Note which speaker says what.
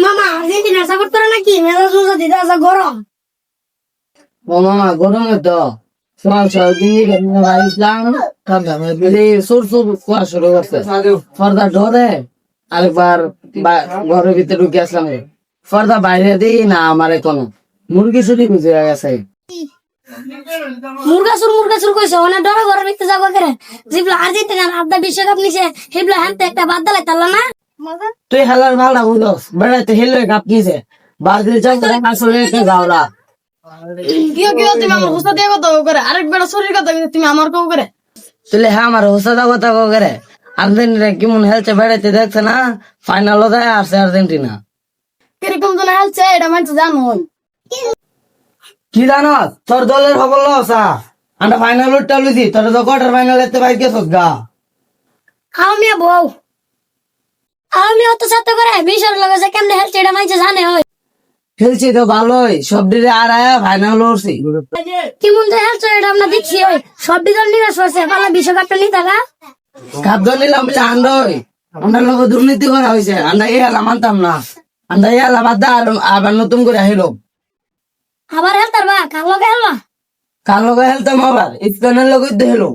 Speaker 1: মামা Argentina support করে নাকি মেজাজ দিতে আসা গরম।
Speaker 2: ও মামা গরমে তো সকাল সকাল ইসলাম সুর সুর কুয়া শুরু করছে পর্দা ধরে আরেকবার ঘরের ভিতরে ঢুকে আসলাম পর্দা বাইরে দিই না আমার কোনো মুরগি চুরি বুঝে গেছে।
Speaker 1: মুরগাসুর কইছে অনেক ডরে ঘরের ভিতরে যাবো করে যেগুলো আর্জেন্টিনার আড্ডা বিশ্বকাপ নিছে সেগুলো হ্যান্তে একটা বাদ দালাই তাল্লা না।
Speaker 2: তুই হেলার ভালটা বুঝস বেড়াইতে হেলে কাপ নিছে বাড়িতে যাও আসলে যাওলা
Speaker 1: কিও তুমি আমার হোসা দিয়ে কথা করে আরেক বেড়া শরীর কথা তুমি আমার কেউ করে
Speaker 2: তুই হ্যাঁ আমার হোসাদা কথা করে আর্জেন্টিনা কেমন হেলছে বেড়াইতে দেখছে না ফাইনালও দেয় আসছে আর্জেন্টিনা
Speaker 1: কিরকম জন হেলছে এটা মানে জানো
Speaker 2: কি জানো তোর দলের খবর লসা আমরা ফাইনাল উঠতে লুছি তোর তো কোয়ার্টার ফাইনাল এতে বাইক গেছ গা
Speaker 1: আমি বউ আমি অত সাথে করে বিশাল লাগে যে কেমনে হেলছে এটা মানে জানে হয়
Speaker 2: খেলছি তো ভালোই সব দিলে আর আয়া ফাইনাল উঠছি
Speaker 1: কেমন যে হেলছে এটা আমরা দেখছি ওই সব বিদল নিরাশ হয়েছে পালা বিশ্বকাপটা নিতে গা
Speaker 2: খাদ্য নিলাম আন্ডই আমরা লোক দুর্নীতি করা হয়েছে আমরা এই এলা মানতাম না আমরা এই এলা বাদ আর আবার নতুন করে আহিল
Speaker 1: আবার হেলতার বা কার লগে হেলবা
Speaker 2: কার লোক হেলতাম আবার স্পেনের লোক হেলো